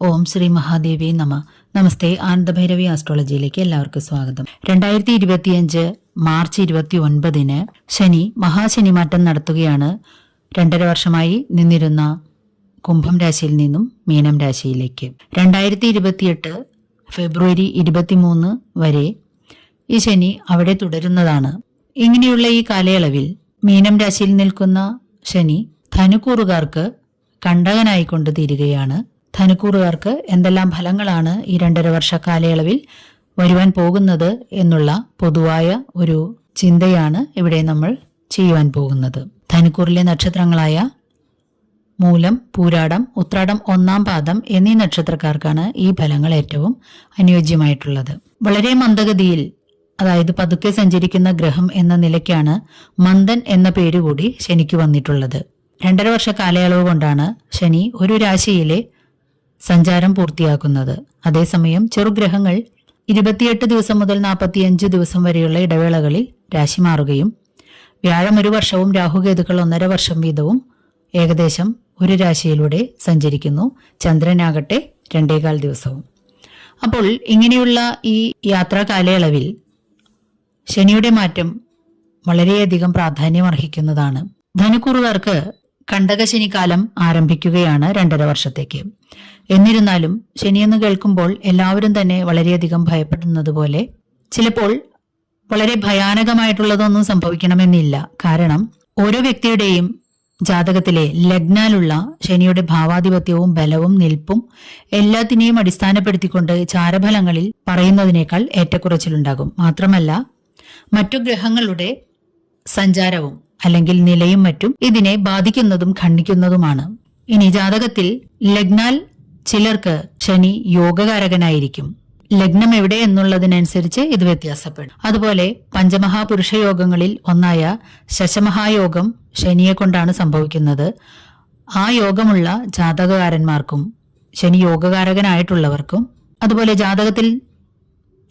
ഓം ശ്രീ മഹാദേവി നമ. നമസ്തേ. ആനന്ദഭൈരവി ആസ്ട്രോളജിയിലേക്ക് എല്ലാവർക്കും സ്വാഗതം. 2025 മാർച്ച് 29 ശനി മഹാശനിമാറ്റം നടത്തുകയാണ്. 2.5 വർഷമായി നിന്നിരുന്ന കുംഭം രാശിയിൽ നിന്നും മീനം രാശിയിലേക്ക്. 2028 ഫെബ്രുവരി 23 വരെ ഈ ശനി അവിടെ തുടരുന്നതാണ്. ഇങ്ങനെയുള്ള ഈ കാലയളവിൽ മീനം രാശിയിൽ നിൽക്കുന്ന ശനി ധനുക്കൂറുകാർക്ക് കണ്ടകനായിക്കൊണ്ട് തീരുകയാണ്. ധനുക്കൂറുകാർക്ക് എന്തെല്ലാം ഫലങ്ങളാണ് ഈ 2.5 വർഷ കാലയളവിൽ വരുവാൻ പോകുന്നത് എന്നുള്ള പൊതുവായ ഒരു ചിന്തയാണ് ഇവിടെ നമ്മൾ ചെയ്യുവാൻ പോകുന്നത്. ധനുക്കൂറിലെ നക്ഷത്രങ്ങളായ മൂലം, പൂരാടം, ഉത്രാടം 1-ാം പാദം എന്നീ നക്ഷത്രക്കാർക്കാണ് ഈ ഫലങ്ങൾ ഏറ്റവും അനുയോജ്യമായിട്ടുള്ളത്. വളരെ മന്ദഗതിയിൽ, അതായത് പതുക്കെ സഞ്ചരിക്കുന്ന ഗ്രഹം എന്ന നിലയ്ക്കാണ് മന്ദൻ എന്ന പേരുകൂടി ശനിക്ക് വന്നിട്ടുള്ളത്. 2.5 വർഷ കാലയളവ് കൊണ്ടാണ് ശനി ഒരു രാശിയിലെ സഞ്ചാരം പൂർത്തിയാക്കുന്നത്. അതേസമയം ചെറുഗ്രഹങ്ങൾ 28 ദിവസം മുതൽ 45 ദിവസം വരെയുള്ള ഇടവേളകളിൽ രാശി മാറുകയും വ്യാഴം 1 വർഷവും രാഹുകേതുക്കൾ 1.5 വർഷം വീതവും ഏകദേശം ഒരു രാശിയിലൂടെ സഞ്ചരിക്കുന്നു. ചന്ദ്രനാകട്ടെ 2.25 ദിവസവും. അപ്പോൾ ഇങ്ങനെയുള്ള ഈ യാത്രാ കാലയളവിൽ ശനിയുടെ മാറ്റം വളരെയധികം പ്രാധാന്യം അർഹിക്കുന്നതാണ്. ധനുക്കൂറുകാർക്ക് കണ്ടകശനിക്കാലം ആരംഭിക്കുകയാണ് 2.5 വർഷത്തേക്ക്. എന്നിരുന്നാലും ശനിയെന്ന് കേൾക്കുമ്പോൾ എല്ലാവരും തന്നെ വളരെയധികം ഭയപ്പെടുന്നത് പോലെ ചിലപ്പോൾ വളരെ ഭയാനകമായിട്ടുള്ളതൊന്നും സംഭവിക്കണമെന്നില്ല. കാരണം ഓരോ വ്യക്തിയുടെയും ജാതകത്തിലെ ലഗ്നാലുള്ള ശനിയുടെ ഭാവാധിപത്യവും ബലവും നിൽപ്പും എല്ലാത്തിനെയും അടിസ്ഥാനപ്പെടുത്തിക്കൊണ്ട് ചാരഫലങ്ങളിൽ പറയുന്നതിനേക്കാൾ ഏറ്റക്കുറച്ചിലുണ്ടാകും. മാത്രമല്ല മറ്റു ഗ്രഹങ്ങളുടെ സഞ്ചാരവും അല്ലെങ്കിൽ നിലയും മറ്റും ഇതിനെ ബാധിക്കുന്നതും ഖണ്ഡിക്കുന്നതുമാണ്. ഇനി ജാതകത്തിൽ ലഗ്നാൽ ചിലർക്ക് ശനി യോഗകാരകനായിരിക്കും. ലഗ്നം എവിടെ എന്നുള്ളതിനനുസരിച്ച് ഇത് വ്യത്യാസപ്പെടും. അതുപോലെ പഞ്ചമഹാപുരുഷ യോഗങ്ങളിൽ ഒന്നായ ശശമഹായോഗം ശനിയെ കൊണ്ടാണ് സംഭവിക്കുന്നത്. ആ യോഗമുള്ള ജാതകകാരന്മാർക്കും ശനി യോഗകാരകനായിട്ടുള്ളവർക്കും അതുപോലെ ജാതകത്തിൽ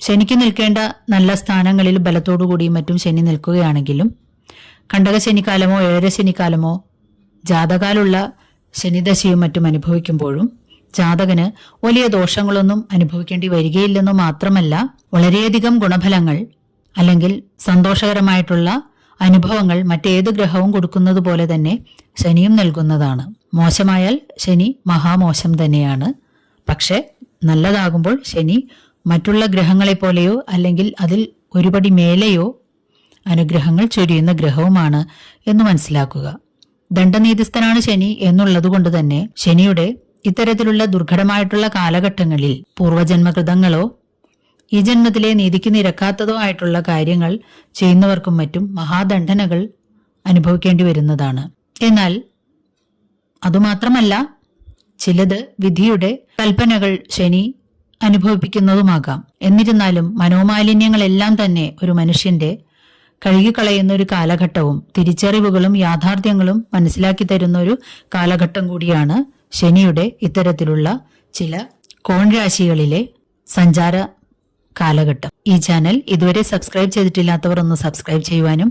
ശനിക്ക് നിൽക്കേണ്ട നല്ല സ്ഥാനങ്ങളിൽ ബലത്തോടുകൂടിയും മറ്റും ശനി നിൽക്കുകയാണെങ്കിലും കണ്ടകശനിക്കാലമോ ഏഴരശനിക്കാലമോ ജാതകാലുള്ള ശനിദശയും മറ്റും അനുഭവിക്കുമ്പോഴും ജാതകന് വലിയ ദോഷങ്ങളൊന്നും അനുഭവിക്കേണ്ടി വരികയില്ലെന്നു മാത്രമല്ല വളരെയധികം ഗുണഫലങ്ങൾ അല്ലെങ്കിൽ സന്തോഷകരമായിട്ടുള്ള അനുഭവങ്ങൾ മറ്റേത് ഗ്രഹവും കൊടുക്കുന്നത് പോലെ തന്നെ ശനിയും നൽകുന്നതാണ്. മോശമായാൽ ശനി മഹാമോശം തന്നെയാണ്. പക്ഷെ നല്ലതാകുമ്പോൾ ശനി മറ്റുള്ള ഗ്രഹങ്ങളെ പോലെയോ അല്ലെങ്കിൽ അതിൽ ഒരുപടി മേലെയോ അനുഗ്രഹങ്ങൾ ചൊരിയുന്ന ഗ്രഹവുമാണ് എന്ന് മനസ്സിലാക്കുക. ദണ്ഡനീതിസ്ഥനാണ് ശനി എന്നുള്ളതുകൊണ്ട് തന്നെ ശനിയുടെ ഇത്തരത്തിലുള്ള ദുർഘടമായിട്ടുള്ള കാലഘട്ടങ്ങളിൽ പൂർവജന്മകൃതങ്ങളോ ഈ ജന്മത്തിലെ നീതിക്ക് നിരക്കാത്തതോ ആയിട്ടുള്ള കാര്യങ്ങൾ ചെയ്യുന്നവർക്കും മറ്റും മഹാദണ്ഡനകൾ അനുഭവിക്കേണ്ടി വരുന്നതാണ്. എന്നാൽ അതുമാത്രമല്ല, ചിലത് വിധിയുടെ കൽപ്പനകൾ ശനി അനുഭവിപ്പിക്കുന്നതുമാകാം. എന്നിരുന്നാലും മനോമാലിന്യങ്ങളെല്ലാം തന്നെ ഒരു മനുഷ്യന്റെ കഴുകിക്കളയുന്ന ഒരു കാലഘട്ടവും തിരിച്ചറിവുകളും യാഥാർത്ഥ്യങ്ങളും മനസ്സിലാക്കി തരുന്ന ഒരു കാലഘട്ടം കൂടിയാണ് ശനിയുടെ ഇത്തരത്തിലുള്ള ചില കോൺരാശികളിലെ സഞ്ചാര കാലഘട്ടം. ഈ ചാനൽ ഇതുവരെ സബ്സ്ക്രൈബ് ചെയ്തിട്ടില്ലാത്തവർ ഒന്ന് സബ്സ്ക്രൈബ് ചെയ്യുവാനും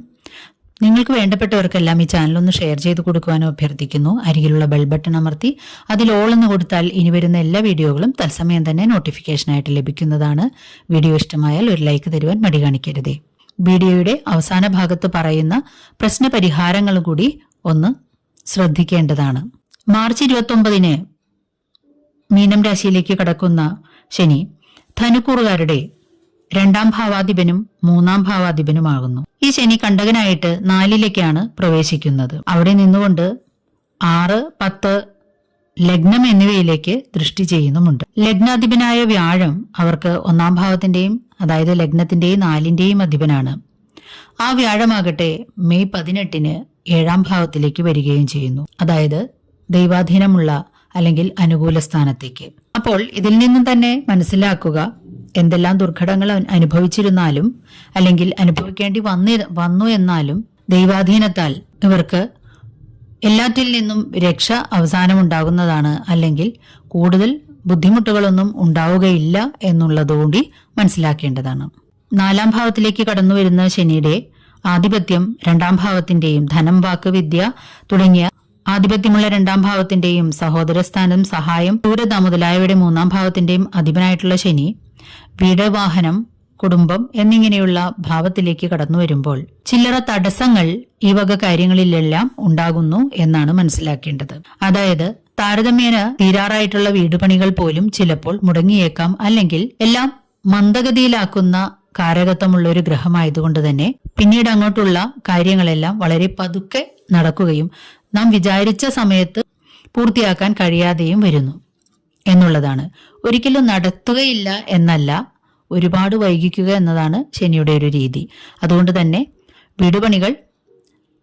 നിങ്ങൾക്ക് വേണ്ടപ്പെട്ടവർക്കെല്ലാം ഈ ചാനൽ ഒന്ന് ഷെയർ ചെയ്ത് കൊടുക്കുവാനും അഭ്യർത്ഥിക്കുന്നു. അരികിലുള്ള ബെൽ ബട്ടൺ അമർത്തി അതിൽ ഓൾ എന്ന് കൊടുത്താൽ ഇനി വരുന്ന എല്ലാ വീഡിയോകളും തത്സമയം തന്നെ നോട്ടിഫിക്കേഷനായിട്ട് ലഭിക്കുന്നതാണ്. വീഡിയോ ഇഷ്ടമായാൽ ഒരു ലൈക്ക് തരുവാൻ മടി കാണിക്കരുതേ. വീഡിയോയുടെ അവസാന ഭാഗത്ത് പറയുന്ന പ്രശ്നപരിഹാരങ്ങൾ കൂടി ഒന്ന് ശ്രദ്ധിക്കേണ്ടതാണ്. മാർച്ച് 29 മീനം രാശിയിലേക്ക് കടക്കുന്ന ശനി ധനുക്കൂറുകാരുടെ 2-ാം ഭാവാധിപനും 3-ാം ഭാവാധിപനുമാകുന്നു. ഈ ശനി കണ്ടകനായിട്ട് 4ലേക്കാണ് പ്രവേശിക്കുന്നത്. അവിടെ നിന്നുകൊണ്ട് 6, 10 ലഗ്നം എന്നിവയിലേക്ക് ദൃഷ്ടി ചെയ്യുന്നുമുണ്ട്. ലഗ്നാധിപനായ വ്യാഴം അവർക്ക് 1-ാം ഭാവത്തിന്റെയും അതായത് ലഗ്നത്തിന്റെയും 4ന്റെയും അധിപനാണ്. ആ വ്യാഴമാകട്ടെ മെയ് 18 7-ാം ഭാവത്തിലേക്ക് വരികയും ചെയ്യുന്നു. അതായത് ദൈവാധീനമുള്ള അല്ലെങ്കിൽ അനുകൂല സ്ഥാനത്തേക്ക്. അപ്പോൾ ഇതിൽ നിന്നും തന്നെ മനസ്സിലാക്കുക, എന്തെല്ലാം ദുർഘടങ്ങൾ അനുഭവിച്ചിരുന്നാലും അല്ലെങ്കിൽ അനുഭവിക്കേണ്ടി വന്നു എന്നാലും ദൈവാധീനത്താൽ ഇവർക്ക് എല്ലാറ്റിൽ നിന്നും രക്ഷ അവസാനമുണ്ടാകുന്നതാണ്. അല്ലെങ്കിൽ കൂടുതൽ ബുദ്ധിമുട്ടുകളൊന്നും ഉണ്ടാവുകയില്ല എന്നുള്ളതുകൂടി മനസ്സിലാക്കേണ്ടതാണ്. 4-ാം ഭാവത്തിലേക്ക് കടന്നു വരുന്ന ശനിയുടെ ആധിപത്യം 2-ാം ഭാവത്തിന്റെയും ധനം, വാക്ക്, വിദ്യ തുടങ്ങിയ ആധിപത്യമുള്ള 2ാം ഭാവത്തിന്റെയും സഹോദരസ്ഥാനം, സഹായം, ക്രൂരത മുതലായവയുടെ 3ാം ഭാവത്തിന്റെയും അധിപനായിട്ടുള്ള ശനി വീട്, വാഹനം, കുടുംബം എന്നിങ്ങനെയുള്ള ഭാവത്തിലേക്ക് കടന്നു വരുമ്പോൾ ചില്ലറ തടസ്സങ്ങൾ ഈ വക കാര്യങ്ങളിലെല്ലാം ഉണ്ടാകുന്നു എന്നാണ് മനസ്സിലാക്കേണ്ടത്. അതായത് താരതമ്യേന തീരാറായിട്ടുള്ള വീടുപണികൾ പോലും ചിലപ്പോൾ മുടങ്ങിയേക്കാം. അല്ലെങ്കിൽ എല്ലാം മന്ദഗതിയിലാക്കുന്ന കാരകത്വമുള്ള ഒരു ഗ്രഹമായതുകൊണ്ട് തന്നെ പിന്നീട് അങ്ങോട്ടുള്ള കാര്യങ്ങളെല്ലാം വളരെ പതുക്കെ നടക്കുകയും നാം വിചാരിച്ച സമയത്ത് പൂർത്തിയാക്കാൻ കഴിയാതെയും വരുന്നു എന്നുള്ളതാണ്. ഒരിക്കലും നടത്തുകയില്ല എന്നല്ല, ഒരുപാട് വൈകിക്കുക എന്നതാണ് ശനിയുടെ ഒരു രീതി. അതുകൊണ്ട് തന്നെ വീടുപണികൾ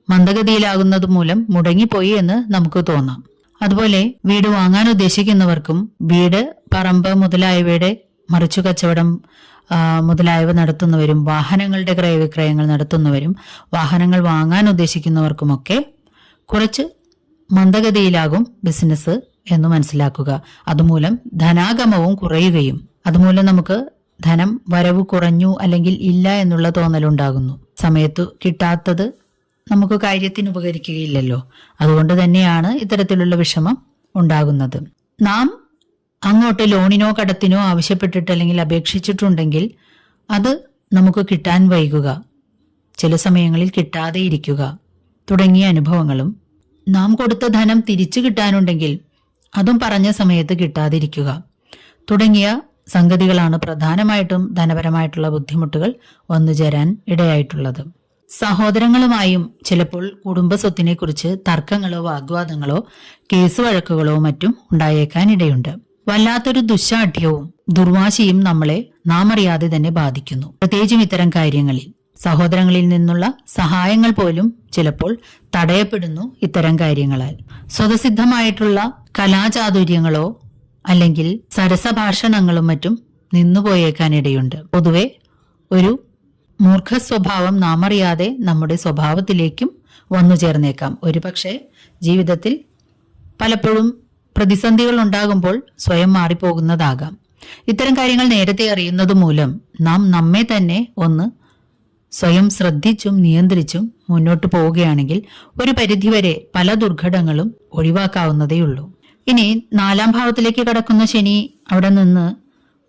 മന്ദഗതിയിലാകുന്നത് മൂലം മുടങ്ങിപ്പോയി എന്ന് നമുക്ക് തോന്നാം. അതുപോലെ വീട് വാങ്ങാൻ ഉദ്ദേശിക്കുന്നവർക്കും വീട്, പറമ്പ് മുതലായവയുടെ മറിച്ചു കച്ചവടം മുതലായവ നടത്തുന്നവരും, വാഹനങ്ങളുടെ ക്രയവിക്രയങ്ങൾ നടത്തുന്നവരും, വാഹനങ്ങൾ വാങ്ങാൻ ഉദ്ദേശിക്കുന്നവർക്കുമൊക്കെ കുറച്ച് മന്ദഗതിയിലാകും ബിസിനസ് എന്ന് മനസ്സിലാക്കുക. അതുമൂലം ധനാഗമവും കുറയുകയും അതുമൂലം നമുക്ക് ധനം വരവ് കുറഞ്ഞു അല്ലെങ്കിൽ ഇല്ല എന്നുള്ള തോന്നലുണ്ടാകുന്നു. സമയത്തു കിട്ടാത്തത് നമുക്ക് കാര്യത്തിന് ഉപകരിക്കുകയില്ലല്ലോ. അതുകൊണ്ട് തന്നെയാണ് ഇത്തരത്തിലുള്ള വിഷമം ഉണ്ടാകുന്നത്. നാം അങ്ങോട്ട് ലോണിനോ കടത്തിനോ ആവശ്യപ്പെട്ടിട്ട് അല്ലെങ്കിൽ അപേക്ഷിച്ചിട്ടുണ്ടെങ്കിൽ അത് നമുക്ക് കിട്ടാൻ വൈകുക, ചില സമയങ്ങളിൽ കിട്ടാതെ ഇരിക്കുക തുടങ്ങിയ അനുഭവങ്ങളും, നാം കൊടുത്ത ധനം തിരിച്ചു കിട്ടാനുണ്ടെങ്കിൽ അതും പറഞ്ഞ സമയത്ത് കിട്ടാതിരിക്കുക തുടങ്ങിയ സംഗതികളാണ് പ്രധാനമായിട്ടും ധനപരമായിട്ടുള്ള ബുദ്ധിമുട്ടുകൾ വന്നുചേരാൻ ഇടയായിട്ടുള്ളത്. സഹോദരങ്ങളുമായും ചിലപ്പോൾ കുടുംബ സ്വത്തിനെ കുറിച്ച് തർക്കങ്ങളോ വാഗ്വാദങ്ങളോ കേസ് വഴക്കുകളോ മറ്റും ഉണ്ടായേക്കാൻ ഇടയുണ്ട്. വല്ലാത്തൊരു ദുശ്ശാഠ്യവും ദുർവാശിയും നമ്മളെ നാം അറിയാതെ തന്നെ ബാധിക്കുന്നു. പ്രത്യേകിച്ചും ഇത്തരം കാര്യങ്ങളിൽ സഹോദരങ്ങളിൽ നിന്നുള്ള സഹായങ്ങൾ പോലും ചിലപ്പോൾ തടയപ്പെടുന്നു ഇത്തരം കാര്യങ്ങളാൽ. സ്വതസിദ്ധമായിട്ടുള്ള കലാചാതുര്യങ്ങളോ അല്ലെങ്കിൽ സരസഭാഷണങ്ങളും മറ്റും നിന്നുപോയേക്കാനിടയുണ്ട്. പൊതുവെ ഒരു മൂർഖ സ്വഭാവം നാം അറിയാതെ നമ്മുടെ സ്വഭാവത്തിലേക്കും വന്നു ചേർന്നേക്കാം. ഒരുപക്ഷെ ജീവിതത്തിൽ പലപ്പോഴും പ്രതിസന്ധികൾ ഉണ്ടാകുമ്പോൾ സ്വയം മാറിപ്പോകുന്നതാകാം. ഇത്തരം കാര്യങ്ങൾ നേരത്തെ അറിയുന്നത് മൂലം നാം നമ്മെ തന്നെ ഒന്ന് സ്വയം ശ്രദ്ധിച്ചും നിയന്ത്രിച്ചും മുന്നോട്ട് പോവുകയാണെങ്കിൽ ഒരു പരിധിവരെ പല ദുർഘടങ്ങളും ഒഴിവാക്കാവുന്നതേയുള്ളൂ. ഇനി 4ാം ഭാവത്തിലേക്ക് കടക്കുന്ന ശനി അവിടെ നിന്ന്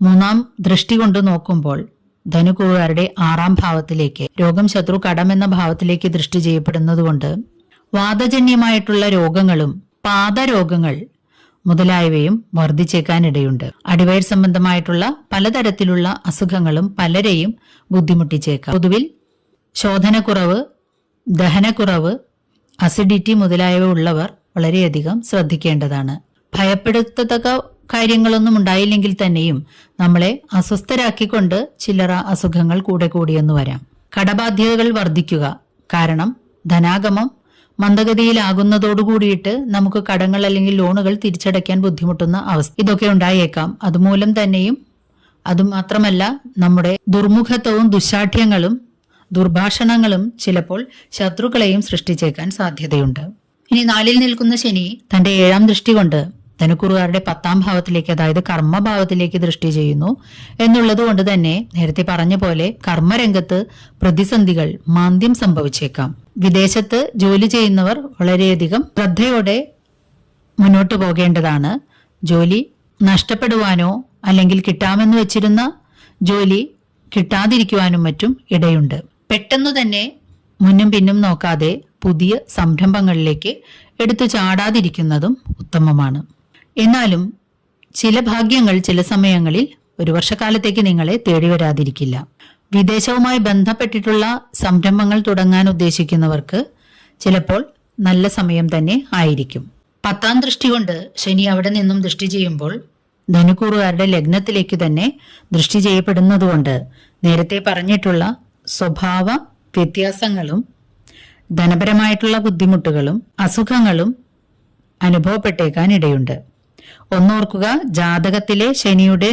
3ാം ദൃഷ്ടി കൊണ്ട് നോക്കുമ്പോൾ ധനുക്കൂറുകാരുടെ 6ാം ഭാവത്തിലേക്ക്, രോഗം, ശത്രു, കടം എന്ന ഭാവത്തിലേക്ക് ദൃഷ്ടി ചെയ്യപ്പെടുന്നതുകൊണ്ട് വാതജന്യമായിട്ടുള്ള രോഗങ്ങളും പാദരോഗങ്ങൾ മുതലായവയും വർദ്ധിച്ചേക്കാനിടയുണ്ട്. അടിവയർ സംബന്ധമായിട്ടുള്ള പലതരത്തിലുള്ള അസുഖങ്ങളും പലരെയും ബുദ്ധിമുട്ടിച്ചേക്കാം. പൊതുവിൽ ശോധനക്കുറവ്, ദഹനക്കുറവ്, അസിഡിറ്റി മുതലായവ ഉള്ളവർ വളരെയധികം ശ്രദ്ധിക്കേണ്ടതാണ്. ഭയപ്പെടുത്തക്ക കാര്യങ്ങളൊന്നും ഉണ്ടായില്ലെങ്കിൽ തന്നെയും നമ്മളെ അസ്വസ്ഥരാക്കിക്കൊണ്ട് ചില്ലറ അസുഖങ്ങൾ കൂടെ കൂടിയെന്ന് വരാം. കടബാധ്യതകൾ വർദ്ധിക്കുക, കാരണം ധനാഗമം മന്ദഗതിയിലാകുന്നതോടുകൂടിയിട്ട് നമുക്ക് കടങ്ങൾ അല്ലെങ്കിൽ ലോണുകൾ തിരിച്ചടയ്ക്കാൻ ബുദ്ധിമുട്ടുന്ന അവസ്ഥ ഇതൊക്കെ ഉണ്ടായേക്കാം. അതുമൂലം തന്നെയും അതുമാത്രമല്ല നമ്മുടെ ദുർമുഖത്വവും ദുശാഠ്യങ്ങളും ദുർഭാഷണങ്ങളും ചിലപ്പോൾ ശത്രുക്കളെയും സൃഷ്ടിച്ചേക്കാൻ സാധ്യതയുണ്ട്. ഇനി 4ൽ നിൽക്കുന്ന ശനി തന്റെ 7ാം ദൃഷ്ടി കൊണ്ട് ധനുക്കൂറുകാരുടെ 10ാം ഭാവത്തിലേക്ക്, അതായത് കർമ്മഭാവത്തിലേക്ക് ദൃഷ്ടി ചെയ്യുന്നു എന്നുള്ളത് കൊണ്ട് തന്നെ നേരത്തെ പറഞ്ഞ പോലെ കർമ്മരംഗത്ത് പ്രതിസന്ധികൾ, മാന്ദ്യം സംഭവിച്ചേക്കാം. വിദേശത്ത് ജോലി ചെയ്യുന്നവർ വളരെയധികം ശ്രദ്ധയോടെ മുന്നോട്ട് പോകേണ്ടതാണ്. ജോലി നഷ്ടപ്പെടുവാനോ അല്ലെങ്കിൽ കിട്ടാമെന്ന് വെച്ചിരുന്ന ജോലി കിട്ടാതിരിക്കുവാനും മറ്റും ഇടയുണ്ട്. പെട്ടെന്ന് തന്നെ മുന്നും പിന്നും നോക്കാതെ പുതിയ സംരംഭങ്ങളിലേക്ക് എടുത്തു ചാടാതിരിക്കുന്നതും ഉത്തമമാണ്. എന്നാലും ചില ഭാഗ്യങ്ങൾ ചില സമയങ്ങളിൽ ഒരു വർഷക്കാലത്തേക്ക് നിങ്ങളെ തേടി വരാതിരിക്കില്ല. വിദേശവുമായി ബന്ധപ്പെട്ടിട്ടുള്ള സംരംഭങ്ങൾ തുടങ്ങാൻ ഉദ്ദേശിക്കുന്നവർക്ക് ചിലപ്പോൾ നല്ല സമയം തന്നെ ആയിരിക്കും. 10ാം ദൃഷ്ടി കൊണ്ട് ശനി അവിടെ നിന്നും ദൃഷ്ടി ചെയ്യുമ്പോൾ ധനുക്കൂറുകാരുടെ ലഗ്നത്തിലേക്ക് തന്നെ ദൃഷ്ടി ചെയ്യപ്പെടുന്നതുകൊണ്ട് നേരത്തെ പറഞ്ഞിട്ടുള്ള സ്വഭാവ വ്യത്യാസങ്ങളും ധനപരമായിട്ടുള്ള ബുദ്ധിമുട്ടുകളും അസുഖങ്ങളും അനുഭവപ്പെട്ടേക്കാൻ ഇടയുണ്ട്. ഒന്നോർക്കുക, ജാതകത്തിലെ ശനിയുടെ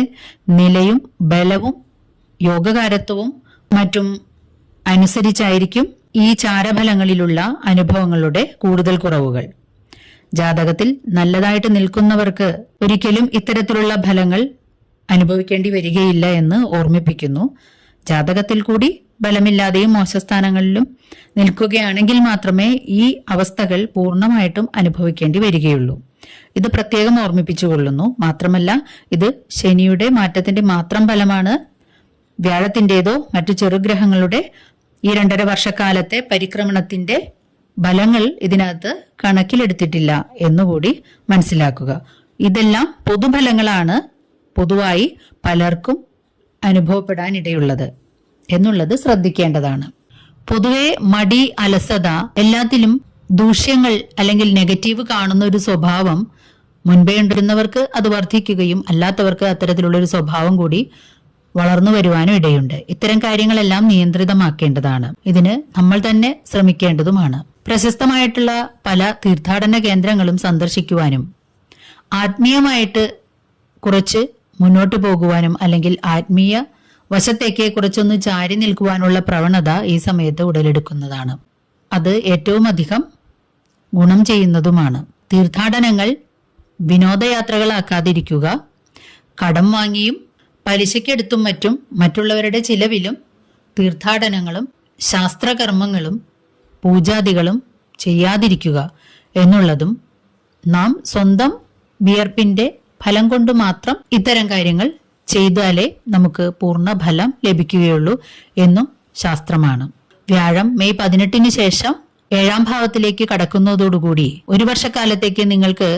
നിലയും ബലവും യോഗകാരത്വവും മറ്റും അനുസരിച്ചായിരിക്കും ഈ ചാരഫലങ്ങളിലുള്ള അനുഭവങ്ങളുടെ കൂടുതൽ കുറവുകൾ. ജാതകത്തിൽ നല്ലതായിട്ട് നിൽക്കുന്നവർക്ക് ഒരിക്കലും ഇത്തരത്തിലുള്ള ഫലങ്ങൾ അനുഭവിക്കേണ്ടി വരികയില്ല എന്ന് ഓർമ്മിപ്പിക്കുന്നു. ജാതകത്തിൽ കൂടി ബലമില്ലാതെയും മോശസ്ഥാനങ്ങളിലും നിൽക്കുകയാണെങ്കിൽ മാത്രമേ ഈ അവസ്ഥകൾ പൂർണ്ണമായിട്ടും അനുഭവിക്കേണ്ടി വരികയുള്ളൂ. ഇത് പ്രത്യേകം ഓർമ്മിപ്പിച്ചുകൊള്ളുന്നു. മാത്രമല്ല, ഇത് ശനിയുടെ മാറ്റത്തിന്റെ മാത്രം ഫലമാണ്. വ്യാഴത്തിൻ്റെതോ മറ്റു ചെറുഗ്രഹങ്ങളുടെ ഈ 2.5 വർഷക്കാലത്തെ പരിക്രമണത്തിന്റെ ഫലങ്ങൾ ഇതിനകത്ത് കണക്കിലെടുത്തിട്ടില്ല എന്നുകൂടി മനസ്സിലാക്കുക. ഇതെല്ലാം പൊതുഫലങ്ങളാണ്, പൊതുവായി പലർക്കും അനുഭവപ്പെടാനിടയുള്ളത് എന്നുള്ളത് ശ്രദ്ധിക്കേണ്ടതാണ്. പൊതുവെ മടി, അലസത, എല്ലാത്തിലും ദൂഷ്യങ്ങൾ അല്ലെങ്കിൽ നെഗറ്റീവ് കാണുന്ന ഒരു സ്വഭാവം മുൻപേ ഉണ്ടായിരുന്നവർക്ക് അത് വർദ്ധിക്കുകയും അല്ലാത്തവർക്ക് അത്തരത്തിലുള്ള ഒരു സ്വഭാവം കൂടി വളർന്നു വരുവാനും ഇടയുണ്ട്. ഇത്തരം കാര്യങ്ങളെല്ലാം നിയന്ത്രിതമാക്കേണ്ടതാണ്. ഇതിന് നമ്മൾ തന്നെ ശ്രമിക്കേണ്ടതുമാണ്. പ്രശസ്തമായിട്ടുള്ള പല തീർത്ഥാടന കേന്ദ്രങ്ങളും സന്ദർശിക്കുവാനും ആത്മീയമായിട്ട് കുറച്ച് മുന്നോട്ട് പോകുവാനും അല്ലെങ്കിൽ ആത്മീയ വശത്തേക്ക് കുറച്ചൊന്ന് ചാരി നിൽക്കുവാനുള്ള പ്രവണത ഈ സമയത്ത് ഉടലെടുക്കുന്നതാണ്. അത് ഏറ്റവും അധികം ഗുണം ചെയ്യുന്നതുമാണ്. തീർത്ഥാടനങ്ങൾ വിനോദയാത്രകളാക്കാതിരിക്കുക. കടം വാങ്ങിയും പലിശക്കെടുത്തും മറ്റും മറ്റുള്ളവരുടെ ചിലവിലും തീർത്ഥാടനങ്ങളും ശാസ്ത്രകർമ്മങ്ങളും പൂജാദികളും ചെയ്യാതിരിക്കുക എന്നുള്ളതും, നാം സ്വന്തം വിയർപ്പിന്റെ ഫലം കൊണ്ട് മാത്രം ഇത്തരം കാര്യങ്ങൾ ചെയ്താലേ നമുക്ക് പൂർണ്ണ ഫലം ലഭിക്കുകയുള്ളൂ എന്നും ശാസ്ത്രമാണ്. വ്യാഴം മെയ് 18 ശേഷം 7ാം ഭാവത്തിലേക്ക് കടക്കുന്നതോടുകൂടി 1 വർഷക്കാലത്തേക്ക് നിങ്ങൾക്ക്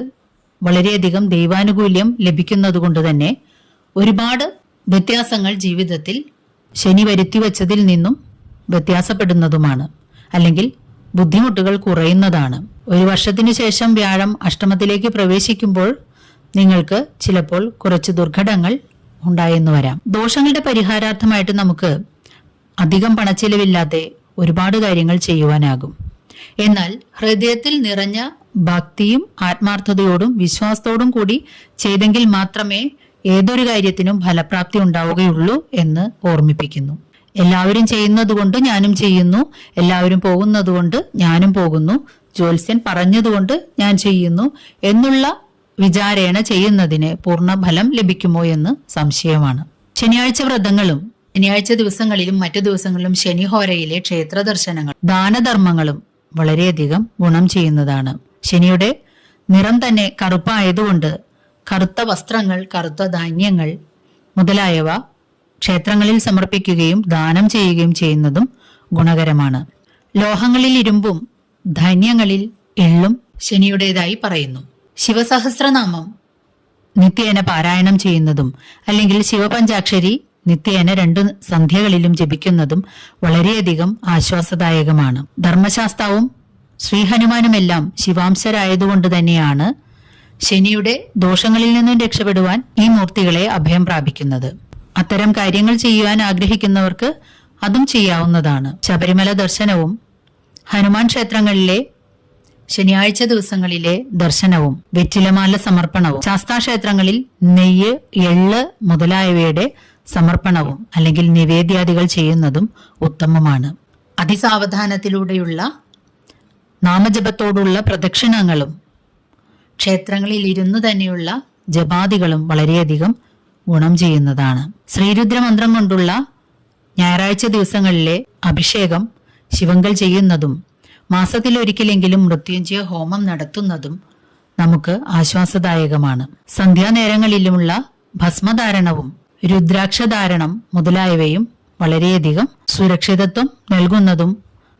വളരെയധികം ദൈവാനുകൂല്യം ലഭിക്കുന്നതുകൊണ്ട് തന്നെ ഒരുപാട് വ്യത്യാസങ്ങൾ ജീവിതത്തിൽ ശനി വരുത്തി വച്ചതിൽ നിന്നും വ്യത്യാസപ്പെടുന്നതുമാണ്. അല്ലെങ്കിൽ ബുദ്ധിമുട്ടുകൾ കുറയുന്നതാണ്. 1 വർഷത്തിനു ശേഷം വ്യാഴം അഷ്ടമത്തിലേക്ക് പ്രവേശിക്കുമ്പോൾ നിങ്ങൾക്ക് ചിലപ്പോൾ കുറച്ച് ദുർഘടങ്ങൾ ഉണ്ടായെന്ന് വരാം. ദോഷങ്ങളുടെ പരിഹാരാർത്ഥമായിട്ട് നമുക്ക് അധികം പണച്ചിലവില്ലാതെ ഒരുപാട് കാര്യങ്ങൾ ചെയ്യുവാനാകും. എന്നാൽ ഹൃദയത്തിൽ നിറഞ്ഞ ഭക്തിയും ആത്മാർത്ഥതയോടും വിശ്വാസത്തോടും കൂടി ചെയ്തെങ്കിൽ മാത്രമേ ഏതൊരു കാര്യത്തിനും ഫലപ്രാപ്തി ഉണ്ടാവുകയുള്ളൂ എന്ന് ഓർമ്മിപ്പിക്കുന്നു. എല്ലാവരും ചെയ്യുന്നതുകൊണ്ട് ഞാനും ചെയ്യുന്നു, എല്ലാവരും പോകുന്നതുകൊണ്ട് ഞാനും പോകുന്നു, ജ്യോത്സ്യൻ പറഞ്ഞതുകൊണ്ട് ഞാൻ ചെയ്യുന്നു എന്നുള്ള വിചാരേണ ചെയ്യുന്നതിന് പൂർണ്ണ ഫലം ലഭിക്കുമോ എന്ന് സംശയമാണ്. ശനിയാഴ്ച വ്രതങ്ങളും ശനിയാഴ്ച ദിവസങ്ങളിലും മറ്റു ദിവസങ്ങളിലും ശനിഹോരയിലെ ക്ഷേത്ര ദർശനങ്ങൾ, ദാനധർമ്മങ്ങളും വളരെയധികം ഗുണം ചെയ്യുന്നതാണ്. ശനിയുടെ നിറം തന്നെ കറുപ്പായതുകൊണ്ട് കറുത്ത വസ്ത്രങ്ങൾ, കറുത്ത ധാന്യങ്ങൾ മുതലായവ ക്ഷേത്രങ്ങളിൽ സമർപ്പിക്കുകയും ദാനം ചെയ്യുകയും ചെയ്യുന്നതും ഗുണകരമാണ്. ലോഹങ്ങളിൽ ഇരുമ്പും ധാന്യങ്ങളിൽ എള്ളും ശനിയുടേതായി പറയുന്നു. ശിവസഹസ്രനാമം നിത്യേന പാരായണം ചെയ്യുന്നതും അല്ലെങ്കിൽ ശിവപഞ്ചാക്ഷരി നിത്യേന 2 സന്ധ്യകളിലും ജപിക്കുന്നതും വളരെയധികം ആശ്വാസദായകമാണ്. ധർമ്മശാസ്താവും ശ്രീഹനുമാനുമെല്ലാം ശിവാംശരായതുകൊണ്ട് തന്നെയാണ് ശനിയുടെ ദോഷങ്ങളിൽ നിന്നും രക്ഷപ്പെടുവാൻ ഈ മൂർത്തികളെ അഭയം പ്രാപിക്കുന്നത്. അത്തരം കാര്യങ്ങൾ ചെയ്യുവാൻ ആഗ്രഹിക്കുന്നവർക്ക് അതും ചെയ്യാവുന്നതാണ്. ശബരിമല ദർശനവും ഹനുമാൻ ക്ഷേത്രങ്ങളിലെ ശനിയാഴ്ച ദിവസങ്ങളിലെ ദർശനവും വെറ്റിലമാല സമർപ്പണവും ശാസ്താക്ഷേത്രങ്ങളിൽ നെയ്യ്, എള്ള് മുതലായവയുടെ സമർപ്പണവും അല്ലെങ്കിൽ നിവേദ്യാദികൾ ചെയ്യുന്നതും ഉത്തമമാണ്. അതിസാവധാനത്തിലൂടെയുള്ള നാമജപത്തോടുള്ള പ്രദക്ഷിണങ്ങളും ക്ഷേത്രങ്ങളിൽ ഇരുന്നു തന്നെയുള്ള ജപാദികളും വളരെയധികം ഗുണം ചെയ്യുന്നതാണ്. ശ്രീരുദ്രമന്ത്രം കൊണ്ടുള്ള ഞായറാഴ്ച ദിവസങ്ങളിലെ അഭിഷേകം ശിവങ്കൽ ചെയ്യുന്നതും മാസത്തിലൊരിക്കലെങ്കിലും മൃത്യുഞ്ജയ ഹോമം നടത്തുന്നതും നമുക്ക് ആശ്വാസദായകമാണ്. സന്ധ്യാനേരങ്ങളിലുമുള്ള ഭസ്മധാരണവും രുദ്രാക്ഷധാരണം മുതലായവയും വളരെയധികം സുരക്ഷിതത്വം നൽകുന്നതും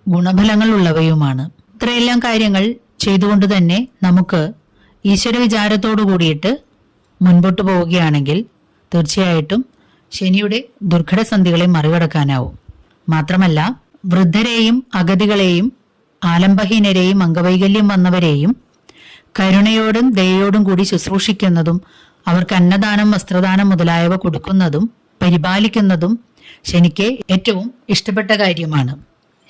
ഗുണഫലങ്ങൾ ഉള്ളവയുമാണ്. ഇത്രയെല്ലാം കാര്യങ്ങൾ ചെയ്തുകൊണ്ട് തന്നെ നമുക്ക് ഈശ്വര വിചാരത്തോടു കൂടിയിട്ട് മുൻപോട്ട് പോവുകയാണെങ്കിൽ തീർച്ചയായിട്ടും ശനിയുടെ ദുർഘടസന്ധികളെ മറികടക്കാനാവും. മാത്രമല്ല, വൃദ്ധരെയും അഗതികളെയും ആലംബഹീനരെയും അംഗവൈകല്യം വന്നവരെയും കരുണയോടും ദയയോടും കൂടി ശുശ്രൂഷിക്കുന്നതും അവർക്ക് അന്നദാനം, വസ്ത്രദാനം മുതലായവ കൊടുക്കുന്നതും പരിപാലിക്കുന്നതും ശനിക്ക് ഏറ്റവും ഇഷ്ടപ്പെട്ട കാര്യമാണ്.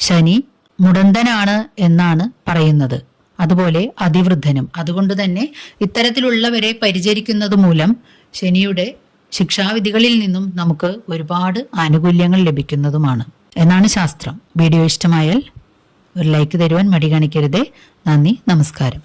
ശനി മുടന്തനാണ് എന്നാണ് പറയുന്നത്, അതുപോലെ അതിവൃദ്ധനും. അതുകൊണ്ട് തന്നെ ഇത്തരത്തിലുള്ളവരെ പരിചരിക്കുന്നത് മൂലം ശനിയുടെ ശിക്ഷാവിധികളിൽ നിന്നും നമുക്ക് ഒരുപാട് ആനുകൂല്യങ്ങൾ ലഭിക്കുന്നതുമാണ് എന്നാണ് ശാസ്ത്രം. വീഡിയോ ഇഷ്ടമായാൽ ഒരു ലൈക്ക് തരുവാൻ മടി കാണിക്കരുതേ. നന്ദി, നമസ്കാരം.